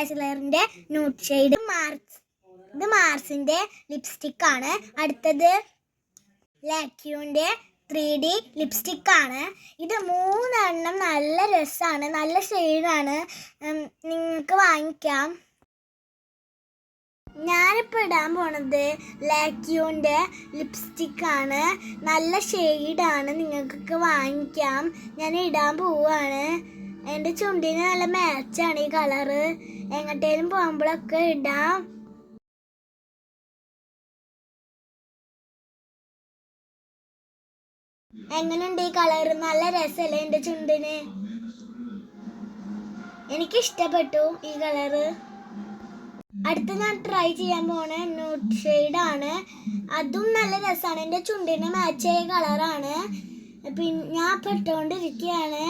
ഡാസ്ലറിന്റെ nude shade ഇത് മാർസിന്റെ lipstick ആണ്. അടുത്തത് ലാക്യൂന്റെ 3D ലിപ്സ്റ്റിക് ആണ്. ഇത് 3 എണ്ണം നല്ല രസമാണ്, നല്ല ഷെയ്ഡാണ്. നിങ്ങൾക്ക് വാങ്ങിക്കാം. ഞാനിപ്പോൾ ഇടാൻ പോണത് ലാക്യൂന്റെ ലിപ്സ്റ്റിക് ആണ്. നല്ല ഷെയ്ഡാണ്, നിങ്ങൾക്കൊക്കെ വാങ്ങിക്കാം. ഞാൻ ഇടാൻ പോവുകയാണ്. എൻ്റെ ചുണ്ടിന് നല്ല മാച്ചാണ് ഈ കളറ്. എങ്ങോട്ടേലും പോകുമ്പോഴൊക്കെ ഇടാം. എങ്ങനെയുണ്ട് ഈ കളർ? നല്ല രസമല്ലേ എൻ്റെ ചുണ്ടിന്? എനിക്കിഷ്ടപ്പെട്ടു ഈ കളറ്. അടുത്ത ഞാൻ ട്രൈ ചെയ്യാൻ പോണ ന്യൂഡ് ഷെയ്ഡാണ്. അതും നല്ല രസമാണ്, എൻ്റെ ചുണ്ടിന് മാച്ച് ആയ കളറാണ്. പിന്നെ ഞാൻ പെട്ടുകൊണ്ടിരിക്കുകയാണ്.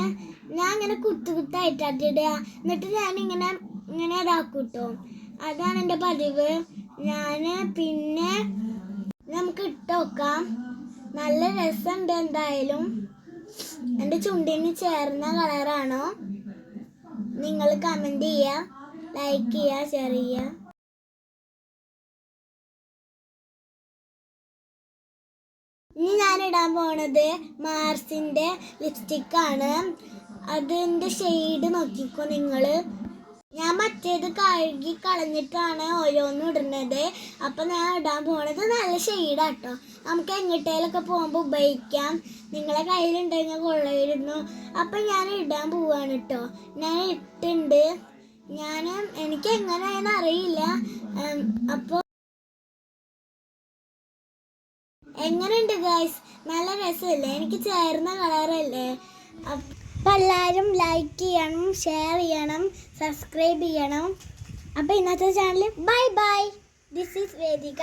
ഞാൻ ഇങ്ങനെ കുത്തായിട്ടാണ് ഇടുക. എന്നിട്ട് ഞാനിങ്ങനെ ഇതാക്കും കേട്ടോ. അതാണ് എൻ്റെ പതിവ്. പിന്നെ നമുക്ക് ഇട്ട് നോക്കാം. നല്ല രസമുണ്ട്. എന്തായാലും എൻ്റെ ചുണ്ടിന് ചേർന്ന കളറാണോ? നിങ്ങൾ കമൻറ്റ് ചെയ്യുക, ലൈക്ക് ചെയ്യുക, ഷെയർ ചെയ്യുക. ഇനി ഞാനിടാൻ പോണത് മാർസിൻ്റെ ലിപ്സ്റ്റിക്കാണ്. അതിൻ്റെ ഷെയ്ഡ് നോക്കിക്കോ നിങ്ങൾ. ഞാൻ മറ്റേത് കഴുകി കളഞ്ഞിട്ടാണ് ഓരോന്നും ഇടുന്നത്. അപ്പം ഞാൻ ഇടാൻ പോണത് നല്ല ഷെയ്ഡാട്ടോ. നമുക്ക് എങ്ങോട്ടേലൊക്കെ പോകുമ്പോൾ ഉപയോഗിക്കാം. നിങ്ങളെ കയ്യിലുണ്ടെങ്കിൽ കൊള്ളായിരുന്നു. അപ്പം ഞാൻ ഇടാൻ പോവാണ് കേട്ടോ. ഞാൻ ഇട്ടുണ്ട്. എനിക്ക് എങ്ങനെയാണെന്ന് അറിയില്ല. അപ്പോൾ എങ്ങനെയുണ്ട് ഗൈസ്? നല്ല രസമല്ലേ? എനിക്ക് ചേർന്ന കളറല്ലേ? അപ്പം എല്ലാവരും ലൈക്ക് ചെയ്യണം, ഷെയർ ചെയ്യണം, സബ്സ്ക്രൈബ് ചെയ്യണം. അപ്പോൾ ഇന്നത്തെ channel by. This is Vedika.